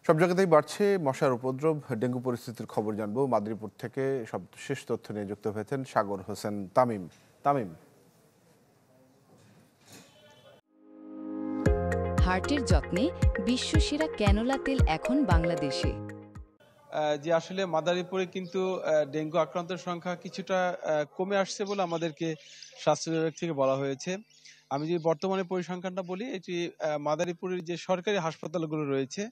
সব জায়গাতেই বাড়ছে মশার উপদ্রব। ডেঙ্গু পরিস্থিতির খবর জানবো মাদারীপুর থেকে। সবশেষ তথ্য নিয়ে যুক্ত হয়েছেন সাগর হোসেন তামিম। তামিম, হার্টের যত্নে বিশ্বসেরা ক্যানোলা তেল এখন বাংলাদেশে। যে আসলে মাদারীপুরে কিন্তু ডেঙ্গু আক্রান্তের সংখ্যা কিছুটা কমে আসছে বলে আমাদেরকে স্বাস্থ্য বিভাগ থেকে বলা হয়েছে। আমি যদি বর্তমানে পরিসংখ্যানটা বলি, এটি মাদারীপুরের যে সরকারি হাসপাতালগুলো রয়েছে,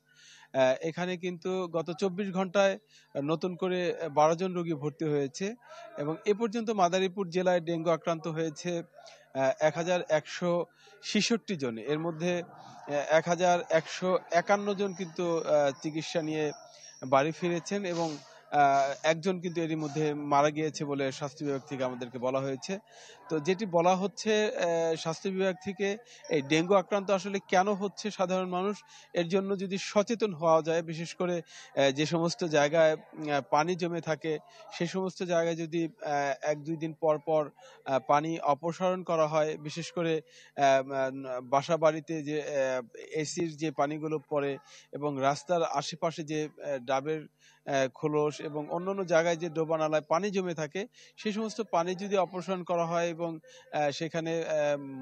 এখানে কিন্তু গত ২৪ ঘন্টায় নতুন করে ১২ জন রোগী ভর্তি হয়েছে এবং এ পর্যন্ত মাদারীপুর জেলায় ডেঙ্গু আক্রান্ত হয়েছে ১,১৬৬ জন। এর মধ্যে ১,১৫১ জন কিন্তু চিকিৎসা নিয়ে বাড়ি ফিরেছেন এবং একজন কিন্তু এরই মধ্যে মারা গিয়েছে বলে স্বাস্থ্য বিভাগ থেকে আমাদেরকে বলা হয়েছে। তো যেটি বলা হচ্ছে স্বাস্থ্য বিভাগ থেকে, এই ডেঙ্গু আক্রান্ত আসলে কেন হচ্ছে সাধারণ মানুষ, এর জন্য যদি সচেতন হওয়া যায়, বিশেষ করে যে সমস্ত জায়গায় পানি জমে থাকে সেই সমস্ত জায়গায় যদি ১-২ দিন পর পর পানি অপসারণ করা হয়, বিশেষ করে বাসা বাড়িতে যে এসির যে পানিগুলো পড়ে এবং রাস্তার আশেপাশে যে ডাবের খোলস এবং অন্যান্য জায়গায় যে ডোবা নালায় পানি জমে থাকে, সেই সমস্ত পানি যদি অপসারণ করা হয় এবং সেখানে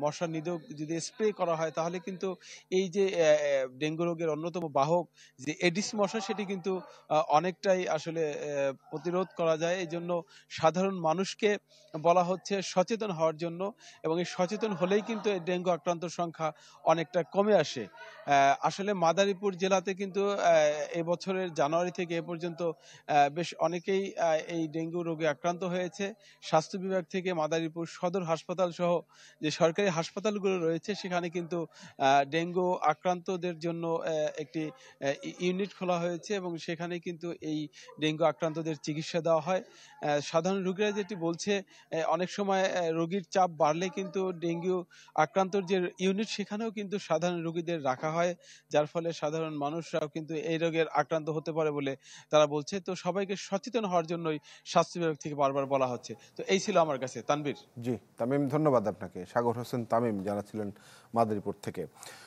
মশা নিধক যদি স্প্রে করা হয়, তাহলে কিন্তু এই যে ডেঙ্গু রোগের অন্যতম বাহক যে এডিস মশা, সেটি কিন্তু অনেকটাই আসলে প্রতিরোধ করা যায়। এই জন্য সাধারণ মানুষকে বলা হচ্ছে সচেতন হওয়ার জন্য, এবং এই সচেতন হলেই কিন্তু এই ডেঙ্গু আক্রান্তর সংখ্যা অনেকটা কমে আসে। আসলে মাদারীপুর জেলাতে কিন্তু এবছরের জানুয়ারি থেকে এ পর্যন্ত বেশ অনেকেই এই ডেঙ্গু রোগে আক্রান্ত হয়েছে। স্বাস্থ্য বিভাগ থেকে মাদারীপুর সদর হাসপাতাল সহ যে সরকারি হাসপাতালগুলো রয়েছে, সেখানে কিন্তু ডেঙ্গু আক্রান্তদের জন্য একটি ইউনিট খোলা হয়েছে এবং সেখানে কিন্তু এই ডেঙ্গু আক্রান্তদের চিকিৎসা দেওয়া হয়। সাধারণ রোগীরা যেটি বলছে, অনেক সময় রোগীর চাপ বাড়লে কিন্তু ডেঙ্গু আক্রান্তর যে ইউনিট, সেখানেও কিন্তু সাধারণ রোগীদের রাখা হয়, যার ফলে সাধারণ মানুষরাও কিন্তু এই রোগের আক্রান্ত হতে পারে বলে তারা বলছে। তো সবাইকে সচেতন হওয়ার জন্যই স্বাস্থ্য বিভাগ থেকে বারবার বলা হচ্ছে। তো এই ছিল আমার কাছে, তানভীর। জি তামিম, ধন্যবাদ আপনাকে। সাগর হোসেন তামিম জানাচ্ছিলেন মাদারীপুর থেকে।